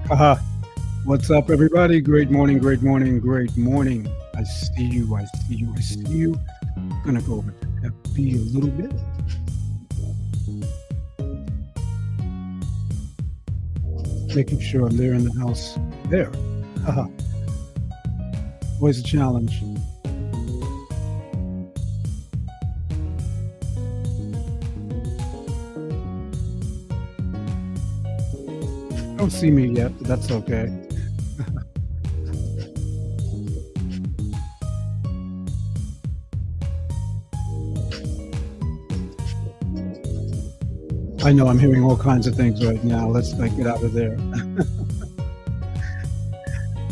Haha. What's up, everybody? Great morning, great morning, great morning. I see you, I see you, I see you. Gonna go over to FB a little bit, making sure I'm there in the house. There. Haha. Always a challenge. Don't see me yet, but that's okay. I know I'm hearing all kinds of things right now. Let's get out of there.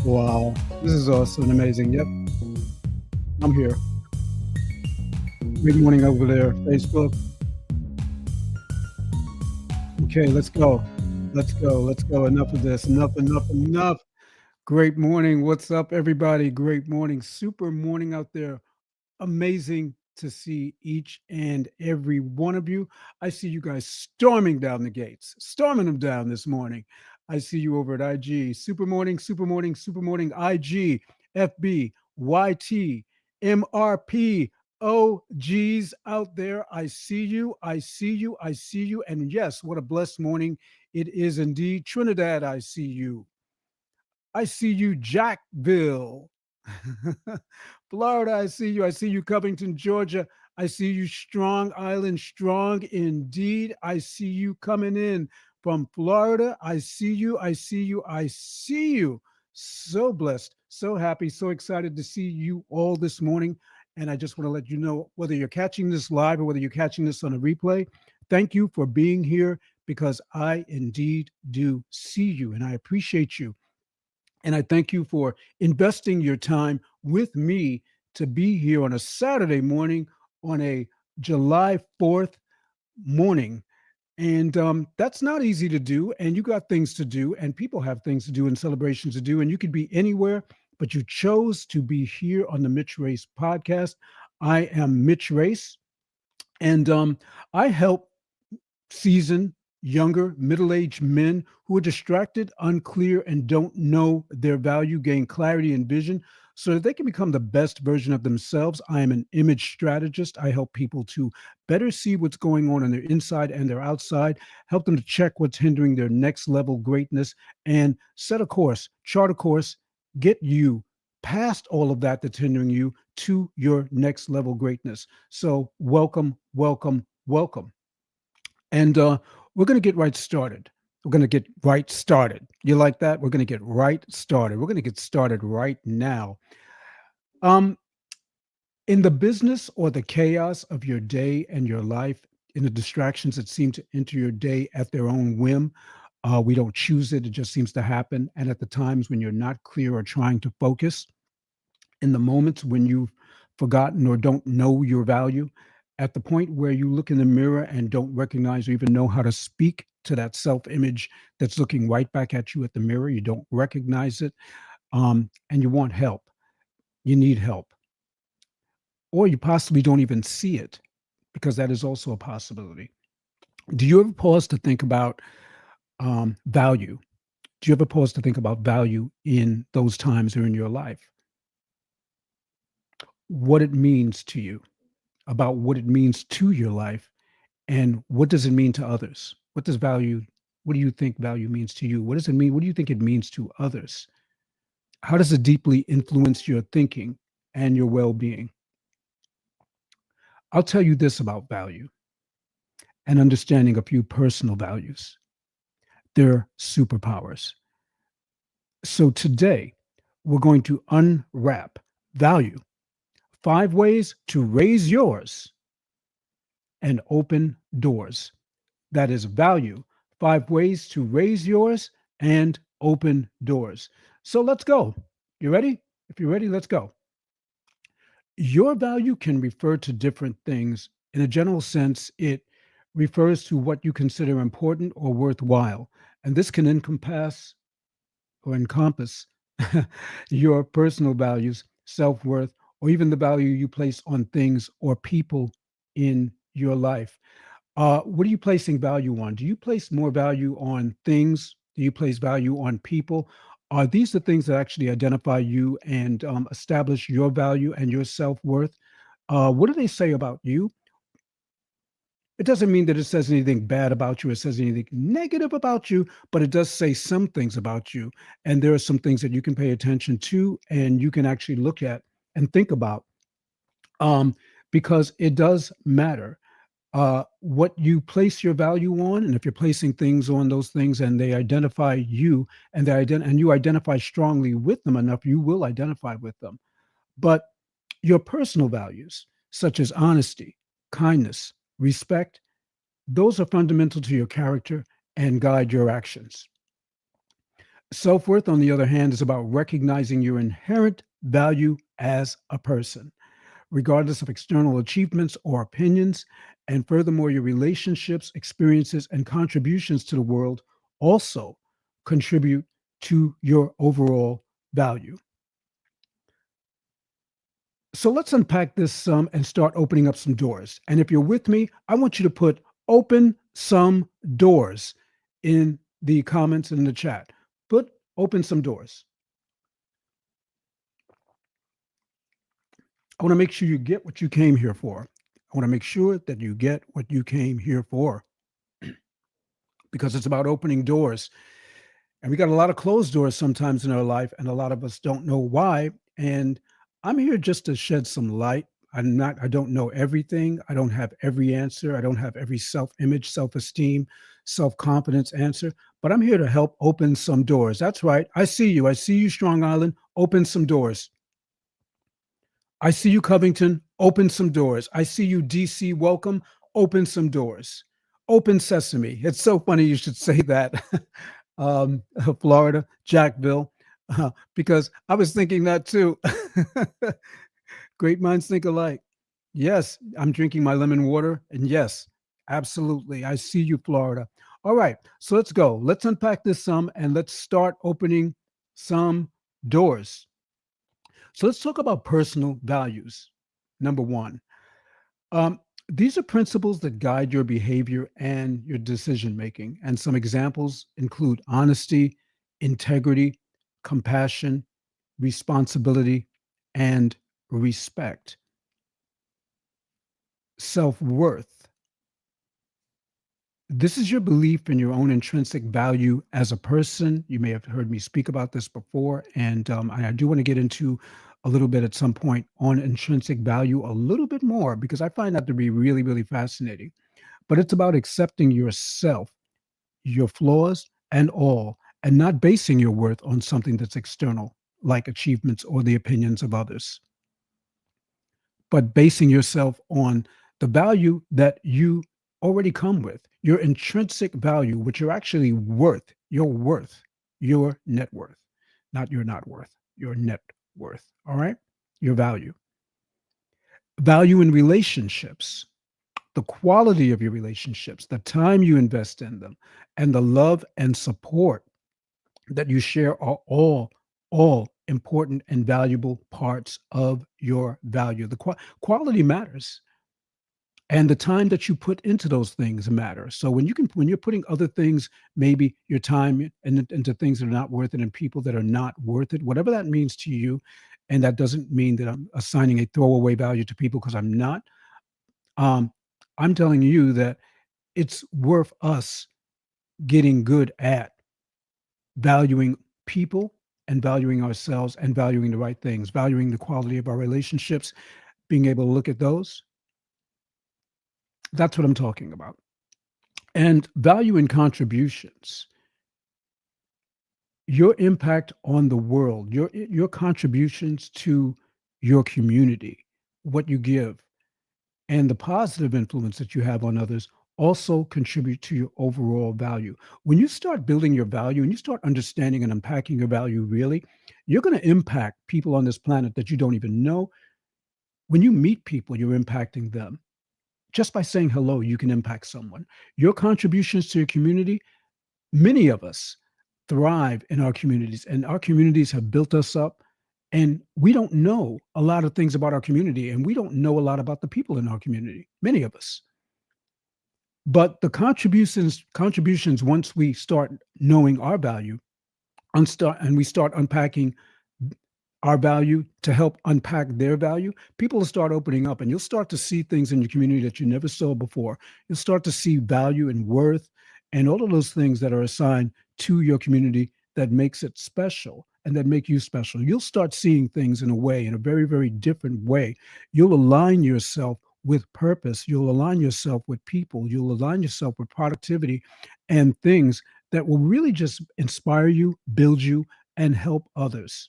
Wow. This is awesome and amazing. Yep, I'm here. Good morning over there, Facebook. Okay, let's go. Let's go. Let's go. Enough of this. Enough, enough, enough. Great morning. What's up, everybody? Great morning. Super morning out there. Amazing to see each and every one of you. I see you guys storming down the gates, storming them down this morning. I see you over at IG, Super Morning, Super Morning, Super Morning, IG, FB, YT, MRP. OGs out there. I see you. I see you. I see you. And yes, what a blessed morning it is indeed. Trinidad, I see you. I see you, Jackville. Florida, I see you. I see you, Covington, Georgia. I see you, Strong Island, strong indeed. I see you coming in from Florida. I see you. I see you. I see you. So blessed, so happy, so excited to see you all this morning. And I just want to let you know whether you're catching this live or whether you're catching this on a replay, thank you for being here because I indeed do see you and I appreciate you. And I thank you for investing your time with me to be here on a Saturday morning on a July 4th morning. And that's not easy to do. And you got things to do, and people have things to do and celebrations to do. And you could be anywhere, but you chose to be here on the Mitch Race podcast. I am Mitch Race, and I help seasoned, younger, middle aged men who are distracted, unclear, and don't know their value gain clarity and vision so that they can become the best version of themselves. I am an image strategist. I help people to better see what's going on their inside and their outside, help them to check what's hindering their next level greatness, and set a course, chart a course, get you past all of that that's hindering you to your next level greatness. So, welcome, welcome, welcome. And we're going to get right started. We're going to get right started. You like that? We're going to get right started. We're going to get started right now. Um, in the business or the chaos of your day and your life, in the distractions that seem to enter your day at their own whim, we don't choose it. It just seems to happen. And at the times when you're not clear or trying to focus, in the moments when you've forgotten or don't know your value, at the point where you look in the mirror and don't recognize or even know how to speak to that self image that's looking right back at you at the mirror, you don't recognize it, and you want help, you need help, or you possibly don't even see it because that is also a possibility. Do you ever pause to think about value? Do you ever pause to think about value in those times or in your life? What it means to you, about what it means to your life, and what does it mean to others? What do you think value means to you? What does it mean? What do you think it means to others? How does it deeply influence your thinking and your well-being? I'll tell you this about value and understanding a few personal values. They're superpowers. So today, we're going to unwrap value, 5 ways to raise yours and open doors. That is value, 5 ways to raise yours and open doors. So let's go. You ready? If you're ready, let's go. Your value can refer to different things. In a general sense, it refers to what you consider important or worthwhile. And this can encompass your personal values, self worth, or even the value you place on things or people in your life. What are you placing value on? Do you place more value on things Do you place value on people? Are these the things that actually identify you and establish your value and your self worth? What do they say about you? It doesn't mean that it says anything bad about you, it says anything negative about you, but it does say some things about you. And there are some things that you can pay attention to and you can actually look at and think about, um, because it does matter what you place your value on. And if you're placing things on those things and they identify you and and you identify strongly with them enough, you will identify with them. But your personal values, such as honesty, kindness, respect, those are fundamental to your character and guide your actions. Self worth, on the other hand, is about recognizing your inherent value as a person, regardless of external achievements or opinions. And furthermore, your relationships, experiences, and contributions to the world also contribute to your overall value. So let's unpack this some and start opening up some doors. And if you're with me, I want you to put open some doors in the comments in the chat. Put open some doors. I want to make sure you get what you came here for. I want to make sure that you get what you came here for because it's about opening doors. And we got a lot of closed doors sometimes in our life, and a lot of us don't know why. And I'm here just to shed some light. I don't know everything. I don't have every answer. I don't have every self image, self esteem, self confidence answer, but I'm here to help open some doors. That's right. I see you. I see you, Strong Island. Open some doors. I see you, Covington. Open some doors. I see you, DC. Welcome. Open some doors. Open sesame. It's so funny you should say that. Florida, Jackville, because I was thinking that too. Great minds think alike. Yes, I'm drinking my lemon water. And yes, absolutely. I see you, Florida. All right. So let's go. Let's unpack this some and let's start opening some doors. So let's talk about personal values. Number one, um, these are principles that guide your behavior and your decision making. And some examples include honesty, integrity, compassion, responsibility, and respect. Self worth. This is your belief in your own intrinsic value as a person. You may have heard me speak about this before, and I do want to get into a little bit at some point on intrinsic value a little bit more because I find that to be really, really fascinating. But it's about accepting yourself, your flaws, and all, and not basing your worth on something that's external, like achievements or the opinions of others, but basing yourself on the value that you already come with, your intrinsic value, which you're actually worth, your net worth, not your not worth, your net worth. All right. Your value. Value in relationships, the quality of your relationships, the time you invest in them, and the love and support that you share are all important and valuable parts of your value. The quality matters, and the time that you put into those things matter. So when you're putting other things, maybe your time into things that are not worth it and people that are not worth it, whatever that means to you, and that doesn't mean that I'm assigning a throwaway value to people because I'm not. Um, I'm telling you that it's worth us getting good at valuing people and valuing ourselves and valuing the right things, valuing the quality of our relationships, being able to look at those. That's what I'm talking about. And value in contributions, your impact on the world, your contributions to your community, what you give, and the positive influence that you have on others also contribute to your overall value. When you start building your value and you start understanding and unpacking your value really, you're going to impact people on this planet that you don't even know. When you meet people, you're impacting them. Just by saying hello, you can impact someone. Your contributions to your community, many of us thrive in our communities, and our communities have built us up. And we don't know a lot of things about our community, and we don't know a lot about the people in our community, many of us. But the contributions once we start knowing our value and we start unpacking our value to help unpack their value, people will start opening up and you'll start to see things in your community that you never saw before. You'll start to see value and worth and all of those things that are assigned to your community that makes it special and that make you special. You'll start seeing things in a way, in a very, very different way. You'll align yourself with purpose. You'll align yourself with people. You'll align yourself with productivity and things that will really just inspire you, build you, and help others.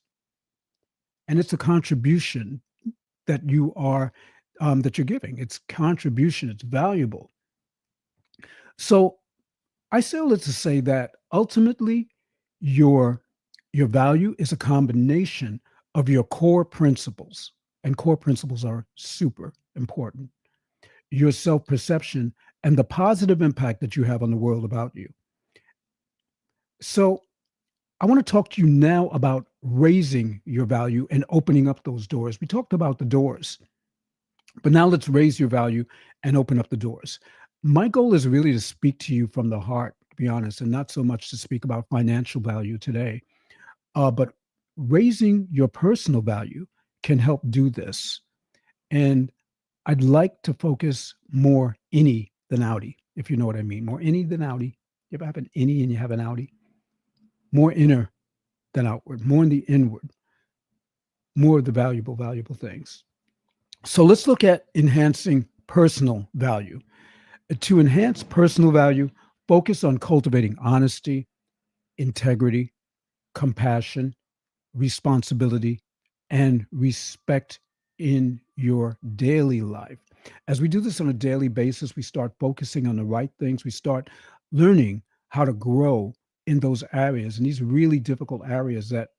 And it's a contribution that you are that you're giving. It's contribution. It's valuable. So I say all that to say that ultimately your your value is a combination of your core principles, and core principles are super important. Your self perception and the positive impact that you have on the world about you. So I want to talk to you now about raising your value and opening up those doors. We talked about the doors, but now let's raise your value and open up the doors. My goal is really to speak to you from the heart, to be honest, and not so much to speak about financial value today. But raising your personal value can help do this. And I'd like to focus more inny than outy, if you know what I mean. More inny than outy. You ever have an inny and you have an outy? More inner than outward, more in the inward, more of the valuable things. So let's look at enhancing personal value. To enhance personal value, focus on cultivating honesty, integrity, compassion, responsibility, and respect in your daily life. As we do this on a daily basis, we start focusing on the right things. We start learning how to grow in those areas, and these really difficult areas that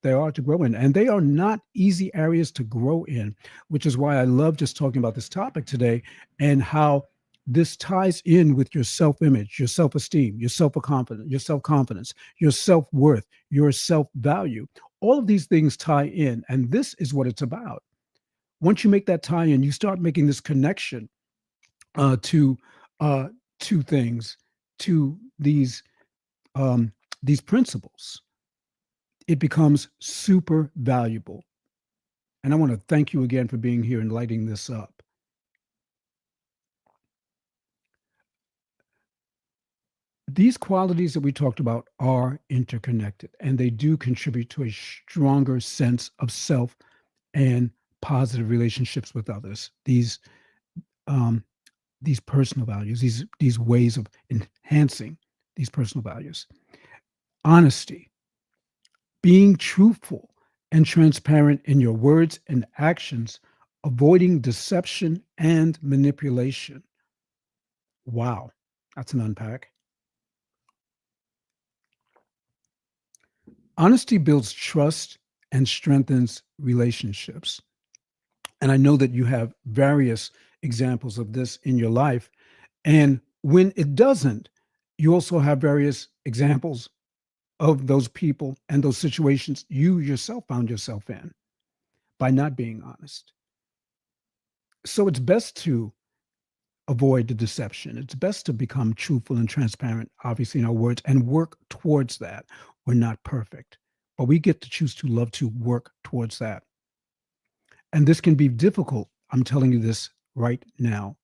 they are to grow in, and they are not easy areas to grow in, which is why I love just talking about this topic today and how this ties in with your self-image, your self-esteem, your self-confidence, your self-worth, your self-value. All of these things tie in, and this is what it's about. Once you make that tie in, you start making this connection to two things, to these principles. It becomes super valuable. And I want to thank you again for being here and lighting this up. These qualities that we talked about are interconnected, and they do contribute to a stronger sense of self and positive relationships with others. Um, these personal values, these ways of enhancing these personal values. Honesty, being truthful and transparent in your words and actions, avoiding deception and manipulation. Wow, that's an unpack. Honesty builds trust and strengthens relationships. And I know that you have various examples of this in your life. And when it doesn't, you also have various examples of those people and those situations you yourself found yourself in by not being honest. So it's best to avoid the deception. It's best to become truthful and transparent, obviously, in our words and work towards that. We're not perfect, but we get to choose to love to work towards that. And this can be difficult. I'm telling you this right now.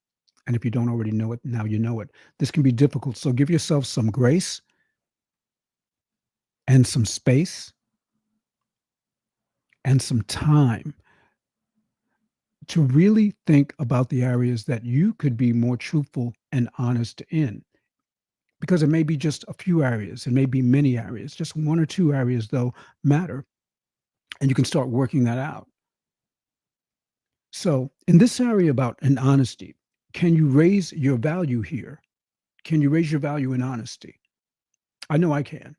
And if you don't already know it, now you know it. This can be difficult. So give yourself some grace and some space and some time to really think about the areas that you could be more truthful and honest in. Because it may be just a few areas, it may be many areas, just one or two areas, though, matter. And you can start working that out. So, in this area about an honesty, can you raise your value here? Can you raise your value in honesty? I know I can.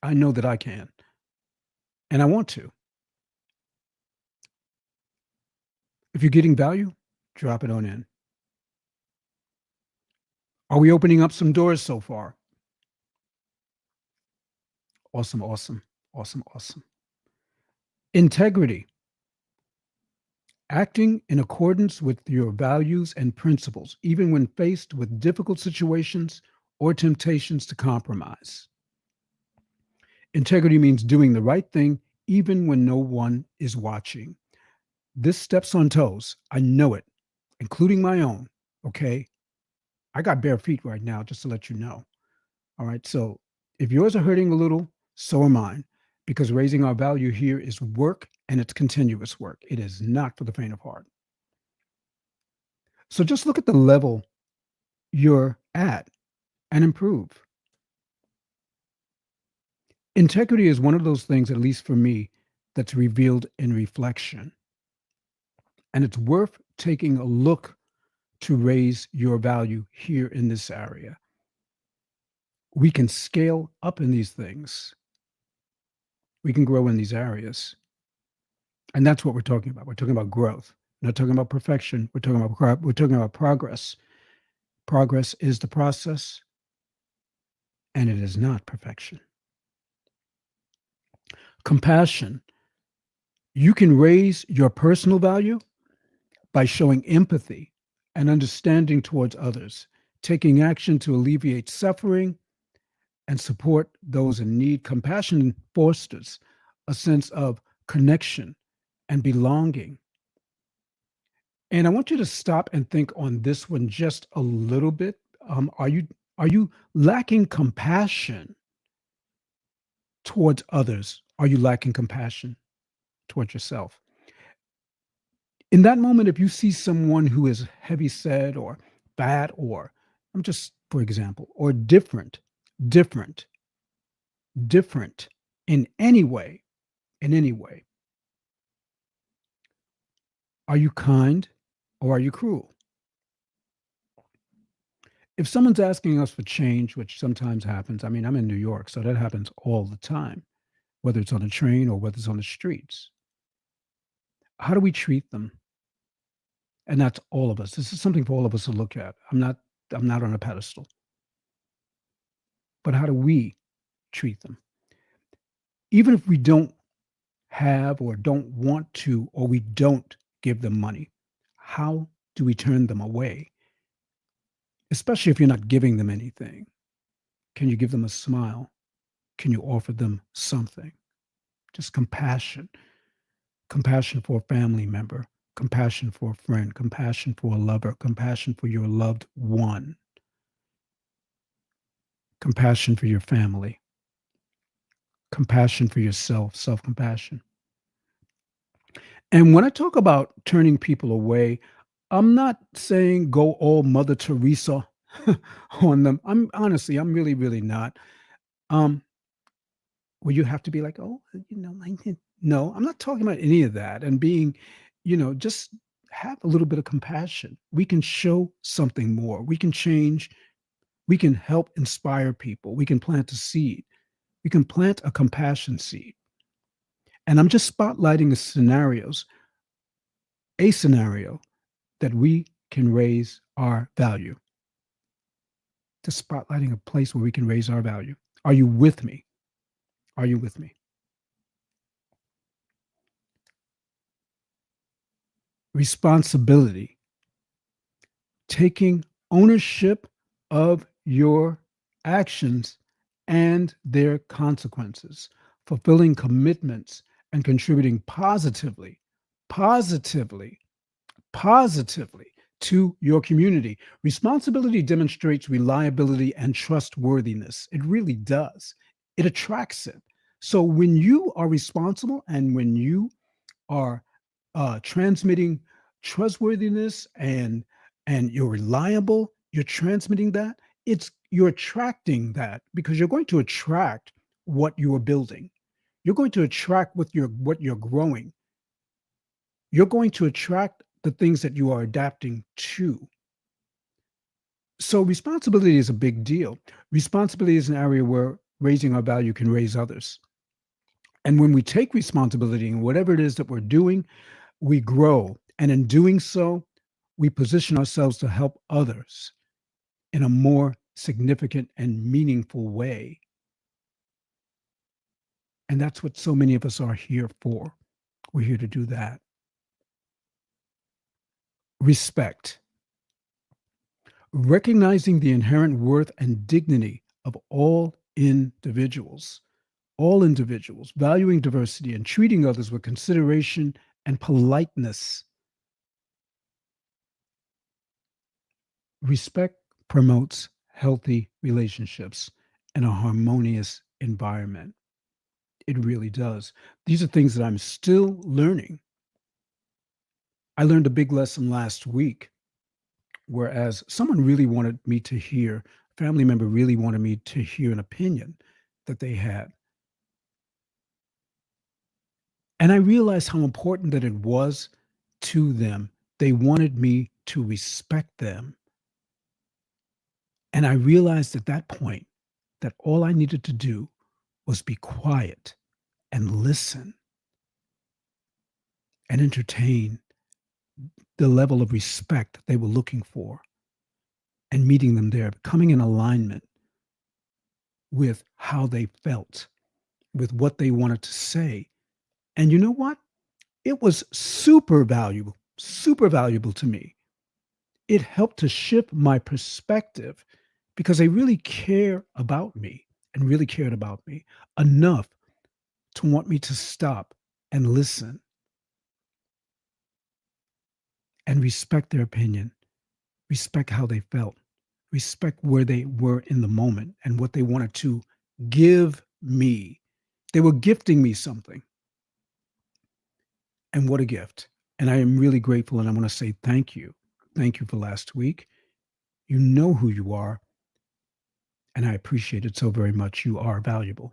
I know that I can. And I want to. If you're getting value, drop it on in. Are we opening up some doors so far? Awesome, awesome, awesome, awesome. Integrity. acting in accordance with your values and principles, even when faced with difficult situations or temptations to compromise. Integrity means doing the right thing even when no one is watching. This steps on toes. I know it, including my own. Okay. I got bare feet right now, just to let you know. All right. So if yours are hurting a little, so are mine, because raising our value here is work and it's continuous work. It is not for the faint of heart. So just look at the level you're at and improve. Integrity is one of those things, at least for me, that's revealed in reflection. And it's worth taking a look to raise your value here in this area. We can scale up in these things, we can grow in these areas. And that's what we're talking about. We're talking about growth. We're not talking about perfection. We're talking about progress. Progress is the process, and it is not perfection. Compassion. You can raise your personal value by showing empathy and understanding towards others, taking action to alleviate suffering and support those in need. Compassion fosters a sense of connection and belonging. And I want you to stop and think on this one just a little bit. Are you lacking compassion towards others? Are you lacking compassion towards yourself? In that moment, if you see someone who is heavy set or fat, or I'm just for example, or different, different in any way, are you kind or are you cruel? If someone's asking us for change, which sometimes happens, I mean, I'm in New York, so that happens all the time, whether it's on a train or whether it's on the streets. How do we treat them? And that's all of us. This is something for all of us to look at. I'm not on a pedestal, but how do we treat them? Even if we don't have or don't want to, or we don't give them money, how do we turn them away? Especially if you're not giving them anything. Can you give them a smile? Can you offer them something? Just compassion. Compassion for a family member, compassion for a friend, compassion for a lover, compassion for your loved one, compassion for your family, compassion for yourself, self compassion. And when I talk about turning people away, I'm not saying go all Mother Teresa on them. I'm really, really not. Um, where you have to be like, oh, no, I'm not talking about any of that. And being, just have a little bit of compassion. We can show something more. We can change. We can help inspire people. We can plant a seed. We can plant a compassion seed. And I'm just spotlighting a scenario that we can raise our value. Just spotlighting a place where we can raise our value. Are you with me? Are you with me? Responsibility, taking ownership of your actions and their consequences, fulfilling commitments and contributing positively, positively to your community. Responsibility demonstrates reliability and trustworthiness. It really does. It attracts it. So when you are responsible and when you are transmitting trustworthiness and you're reliable, you're transmitting that, you're attracting that because you're going to attract what you are building. You're going to attract what you're growing. You're going to attract the things that you are adapting to. So responsibility is a big deal. Responsibility is an area where raising our value can raise others. And when we take responsibility in whatever it is that we're doing, we grow. And in doing so, we position ourselves to help others in a more significant and meaningful way. And that's what so many of us are here for. We're here to do that. Respect. Recognizing the inherent worth and dignity of all individuals, valuing diversity and treating others with consideration and politeness. Respect promotes healthy relationships and a harmonious environment. It really does. These are things that I'm still learning. I learned a big lesson last week, whereas someone really wanted me to hear, a family member really wanted me to hear an opinion that they had. And I realized how important that it was to them. They wanted me to respect them. And I realized at that point that all I needed to do was be quiet and listen and entertain the level of respect they were looking for and meeting them there, coming in alignment with how they felt, with what they wanted to say. And you know what? It was super valuable to me. It helped to shift my perspective because they really care about me and really cared about me enough to want me to stop and listen and respect their opinion, respect how they felt, respect where they were in the moment and what they wanted to give me. They were gifting me something. And what a gift. And I am really grateful. And I want to say thank you. Thank you for last week. You know who you are. And I appreciate it so very much. You are valuable.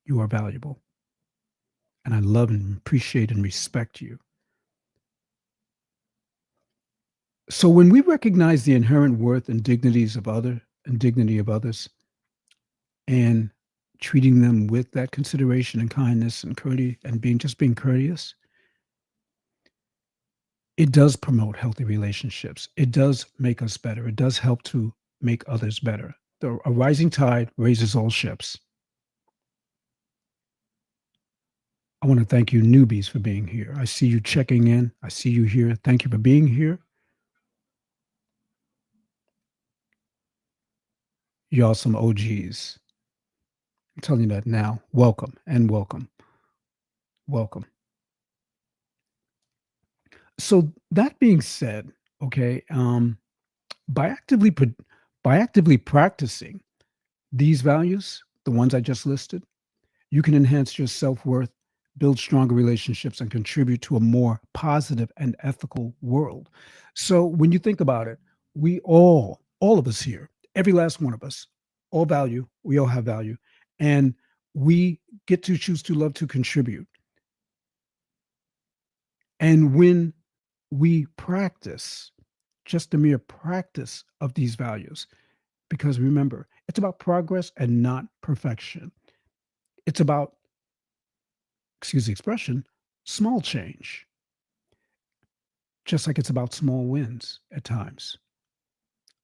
You are valuable. And I love and appreciate and respect you. So when we recognize the inherent worth and dignities of other and dignity of others and treating them with that consideration and kindness and courtesy and being courteous, it does promote healthy relationships. It does make us better. It does help to make others better. A rising tide raises all ships. I want to thank you, newbies, for being here. I see you checking in. I see you here. Thank you for being here. Y'all some OGs. I'm telling you that now. Welcome and welcome. Welcome. So that being said, okay, by actively by actively practicing these values, the ones I just listed, you can enhance your self-worth, build stronger relationships, and contribute to a more positive and ethical world. So when you think about it, we all of us here, every last one of us, all value, we all have value, and we get to choose to love to contribute. And when we practice just the mere practice of these values, because remember, it's about progress and not perfection. It's about, excuse the expression, small change, just like it's about small wins at times.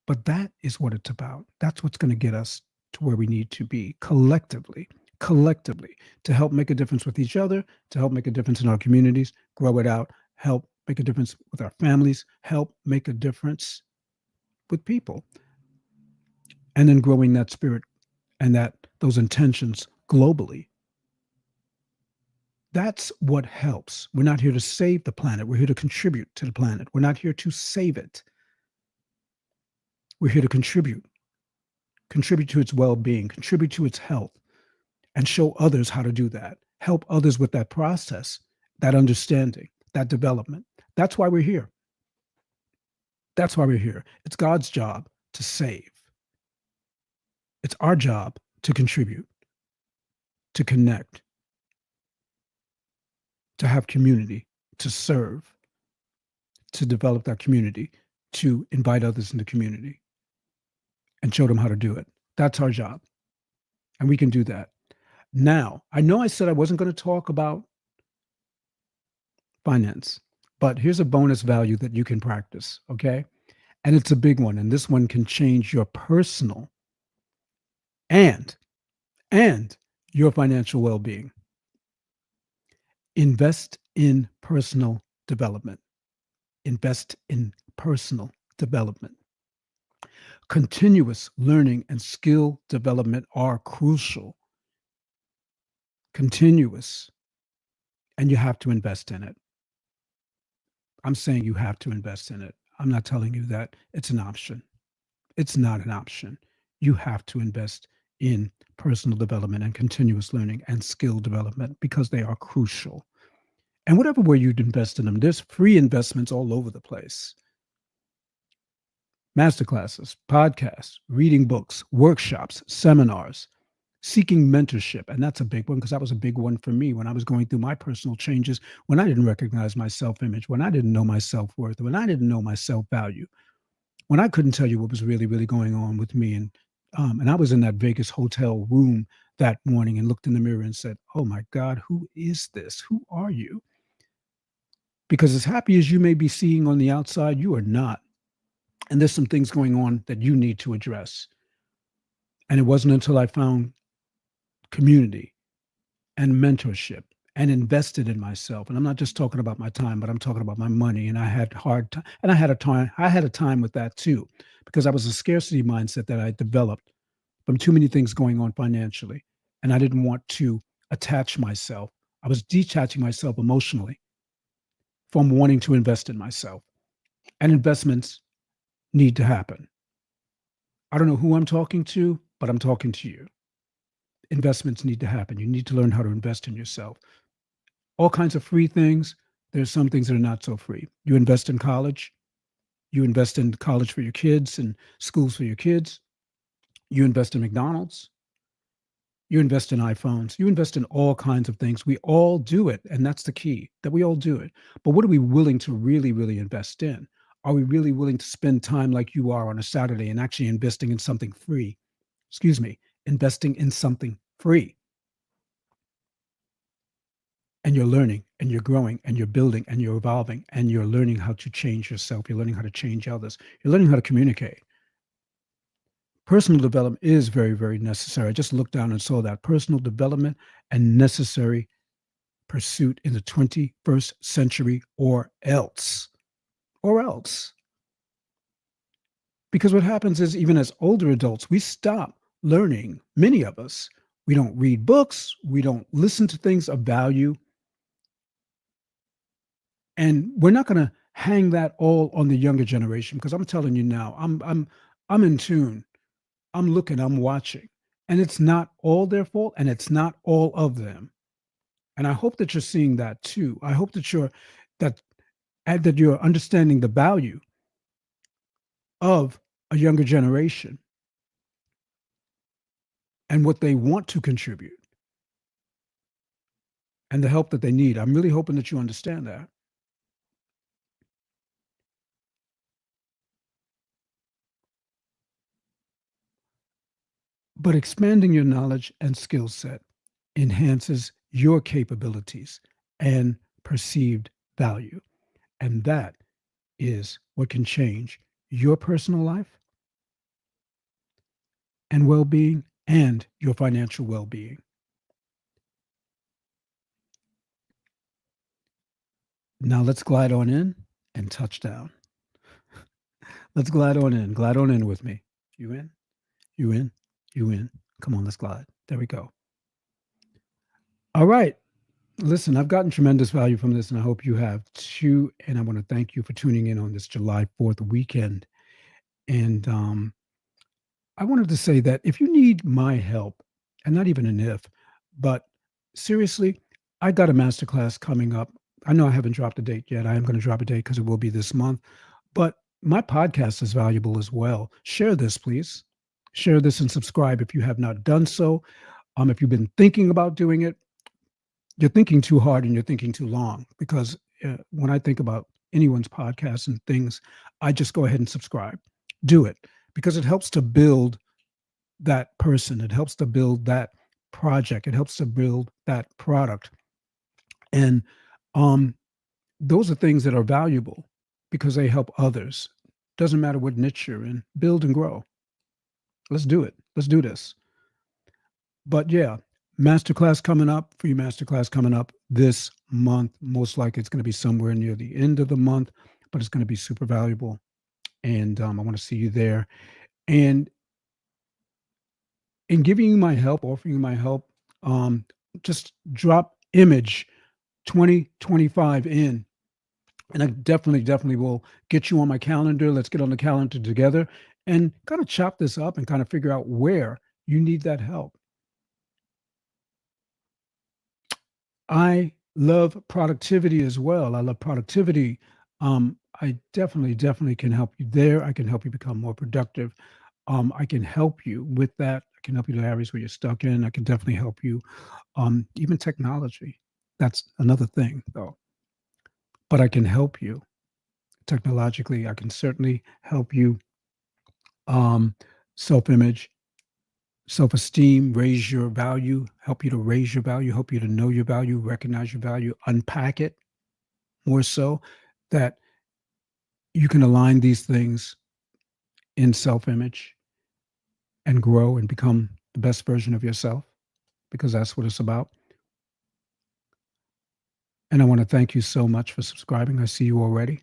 But that is what it's about. That's what's going to get us to where we need to be collectively, to help make a difference with each other, to help make a difference in our communities, grow it out, help make a difference with our families, help make a difference with people, and then growing that spirit and that those intentions globally. That's what helps. We're not here to save the planet. We're here to contribute to the planet. We're not here to save it. We're here to contribute to its well-being, contribute to its health, and show others how to do that. Help others with that process, that understanding, that development. That's why we're here. That's why we're here. It's God's job to save. It's our job to contribute, to connect, to have community, to serve, to develop that community, to invite others in the community and show them how to do it. That's our job. And we can do that. Now, I know I said I wasn't going to talk about finance, but here's a bonus value that you can practice, okay? And it's a big one. And this one can change your personal and and your financial well-being. Invest in personal development. Invest in personal development. Continuous learning and skill development are crucial. Continuous, and you have to invest in it. I'm saying you have to invest in it. I'm not telling you that it's an option. It's not an option. You have to invest in personal development and continuous learning and skill development because they are crucial. And whatever way you'd invest in them, there's free investments all over the place. Masterclasses, podcasts, reading books, workshops, seminars, seeking mentorship. And that's a big one because that was a big one for me when I was going through my personal changes, when I didn't recognize my self image, when I didn't know my self worth, when I didn't know my self value, when I couldn't tell you what was really, really going on with me. And I was in that Vegas hotel room that morning and looked in the mirror and said, "Oh my God, who is this? Who are you?" Because as happy as you may be seeing on the outside, you are not. And there's some things going on that you need to address. And it wasn't until I found community and mentorship and invested in myself. And I'm not just talking about my time, but I'm talking about my money. And I had hard time, and I had a time with that too, because I was a scarcity mindset that I developed from too many things going on financially. And I didn't want to attach myself. I was detaching myself emotionally from wanting to invest in myself. And investments need to happen. I don't know who I'm talking to, but I'm talking to you. Investments need to happen. You need to learn how to invest in yourself. All kinds of free things. There's some things that are not so free. You invest in college. You invest in college for your kids and schools for your kids. You invest in McDonald's. You invest in iPhones. You invest in all kinds of things. We all do it. And that's the key, that we all do it. But what are we willing to really, really invest in? Are we really willing to spend time like you are on a Saturday and actually investing in something free? Excuse me, investing in something free. And you're learning and you're growing and you're building and you're evolving and you're learning how to change yourself. You're learning how to change others. You're learning how to communicate. Personal development is very, very necessary. I just looked down and saw that personal development and necessary pursuit in the 21st century or else. Or else. Because what happens is, even as older adults, we stop learning. Many of us, we don't read books, we don't listen to things of value. And we're not going to hang that all on the younger generation because I'm telling you now, I'm in tune. I'm looking, I'm watching. And it's not all their fault and it's not all of them. And I hope that you're seeing that too. I hope that that that you're understanding the value of a younger generation and what they want to contribute and the help that they need. I'm really hoping that you understand that. But expanding your knowledge and skill set enhances your capabilities and perceived value. And that is what can change your personal life and well being and your financial well being. Now let's glide on in and touch down. Let's glide on in. Glide on in with me. You in? You in? You in? Come on, let's glide. There we go. All right. Listen, I've gotten tremendous value from this, and I hope you have too. And I want to thank you for tuning in on this July 4th weekend. And I wanted to say that if you need my help, and not even an if, but seriously, I got a masterclass coming up. I know I haven't dropped a date yet. I am going to drop a date because it will be this month. But my podcast is valuable as well. Share this, please. Share this and subscribe if you have not done so. If you've been thinking about doing it, you're thinking too hard and you're thinking too long because when I think about anyone's podcast and things, I just go ahead and subscribe. Do it because it helps to build that person. It helps to build that project. It helps to build that product. And those are things that are valuable because they help others. Doesn't matter what niche you're in, build and grow. Let's do it. Let's do this. But yeah, masterclass coming up, free masterclass coming up this month. Most likely it's going to be somewhere near the end of the month. but it's going to be super valuable. And I want to see you there. And in giving you my help, offering you my help, um, just drop image 2025 in. And I definitely will get you on my calendar. Let's get on the calendar together and kind of chop this up and kind of figure out where you need that help. I love productivity as well. I love productivity. I definitely can help you there. I can help you become more productive. I can help you with that. I can help you to areas where you're stuck in. I can definitely help you. Even technology. That's another thing, though. But I can help you technologically. I can certainly help you. Um, self-image, self-esteem, raise your value, help you to raise your value, help you to know your value, recognize your value, unpack it more so that you can align these things in self-image and grow and become the best version of yourself because that's what it's about. And I want to thank you so much for subscribing. I see you already.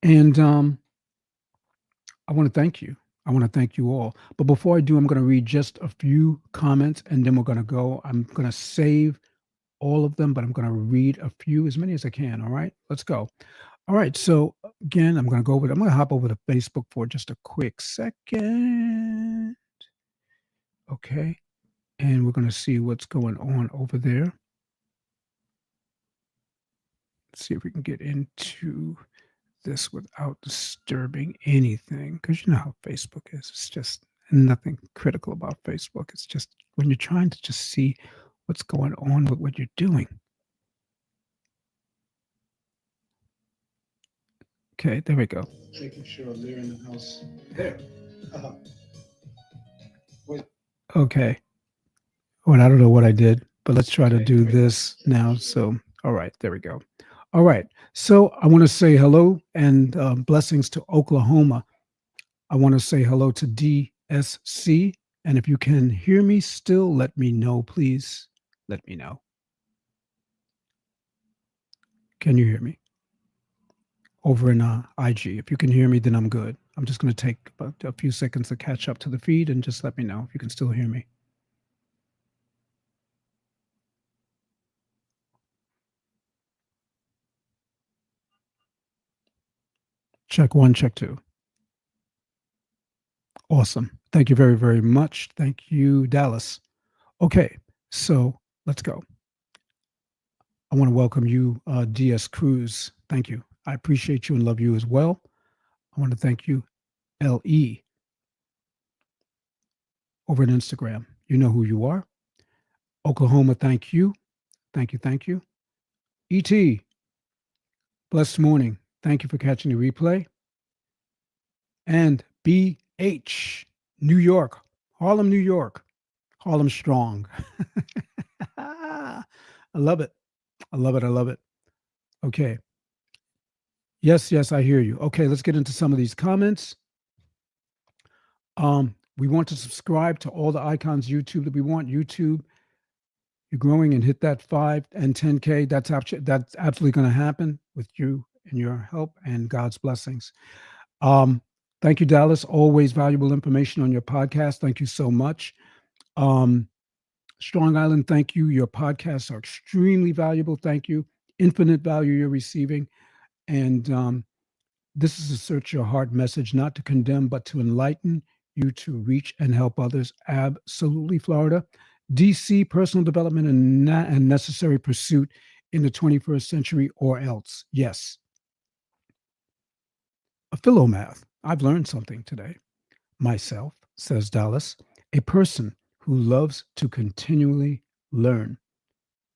And I want to thank you. I want to thank you all. But before I do, I'm going to read just a few comments and then we're going to go. I'm going to save all of them, but I'm going to read a few, as many as I can. All right, let's go. All right. So again, I'm going to hop over to Facebook for just a quick second. Okay. And we're going to see what's going on over there. Let's see if we can get into this without disturbing anything. Because you know how Facebook is. It's just nothing critical about Facebook. It's just when you're trying to just see what's going on with what you're doing. Okay, there we go. Making sure they're in the house. There. Uh-huh. Wait. Okay. Well, I don't know what I did, but let's try to do this now. So, all right, there we go. All right. So I want to say hello and blessings to Oklahoma. I want to say hello to DSC. And if you can hear me still, let me know, please. Let me know. Can you hear me? Over in IG. If you can hear me, then I'm good. I'm just going to take about a few seconds to catch up to the feed and just let me know if you can still hear me. Check one, check two. Awesome. Thank you very, very much. Thank you, Dallas. Okay, so let's go. I want to welcome you, DS Cruz. Thank you. I appreciate you and love you as well. I want to thank you, LE, over at Instagram. You know who you are. Oklahoma, thank you. Thank you, thank you. ET, blessed morning. Thank you for catching the replay. And BH, New York, Harlem, New York, Harlem Strong. I love it. I love it. I love it. Okay. Yes, yes, I hear you. Okay, let's get into some of these comments. We want to subscribe to all the icons YouTube that we want. YouTube, you're growing and hit that 5 and 10K. That's absolutely going to happen with you and your help and God's blessings. Thank you, Dallas. Always valuable information on your podcast. Thank you so much. Strong Island, thank you. Your podcasts are extremely valuable. Thank you. Infinite value you're receiving. And this is a search your heart message, not to condemn, but to enlighten you to reach and help others. Absolutely, Florida. DC, personal development and necessary pursuit in the 21st century or else. Yes. A philomath. I've learned something today. Myself, says Dallas, a person who loves to continually learn.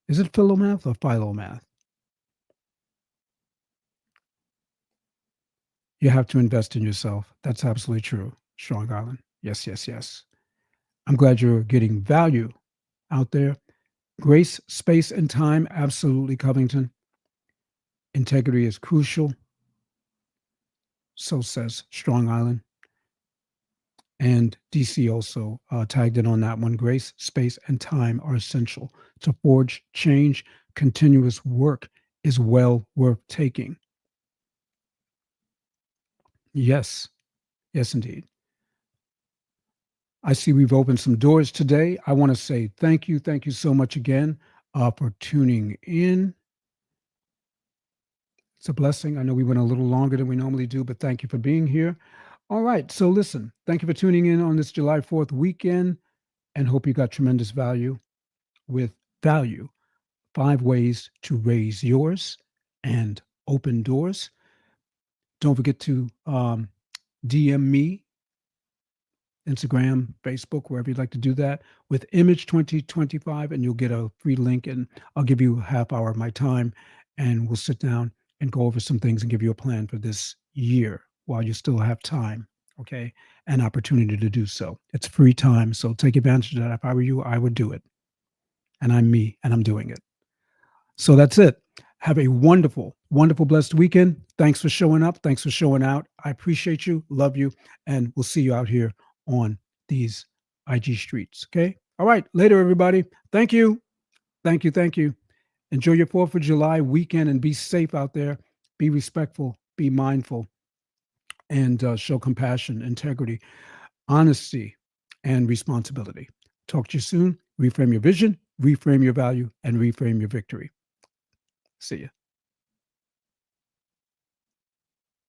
Is it philomath or philomath? You have to invest in yourself. That's absolutely true, Strong Island. Yes, yes, yes. I'm glad you're getting value out there. Grace, space, and time, absolutely, Covington. Integrity is crucial. So says Strong Island. And DC also tagged in on that one. Grace, space, and time are essential to forge change. Continuous work is well worth taking. Yes, yes, indeed. I see we've opened some doors today. I want to say thank you. Thank you so much again for tuning in. It's a blessing. I know we went a little longer than we normally do, but thank you for being here. All right. So, listen, thank you for tuning in on this July 4th weekend and hope you got tremendous value with value. 5 ways to raise yours and open doors. Don't forget to DM me, Instagram, Facebook, wherever you'd like to do that, with Image 2025, and you'll get a free link. And I'll give you a half hour of my time, and we'll sit down and go over some things and give you a plan for this year while you still have time, okay, and opportunity to do so. It's free time, so take advantage of that. If I were you, I would do it. And I'm me, and I'm doing it. So that's it. Have a wonderful, wonderful, blessed weekend. Thanks for showing up. Thanks for showing out. I appreciate you, love you, and we'll see you out here on these IG streets. Okay. All right. Later, everybody. Thank you. Thank you. Thank you. Enjoy your 4th of July weekend and be safe out there. Be respectful, be mindful, and show compassion, integrity, honesty, and responsibility. Talk to you soon. Reframe your vision, reframe your value, and reframe your victory. See ya.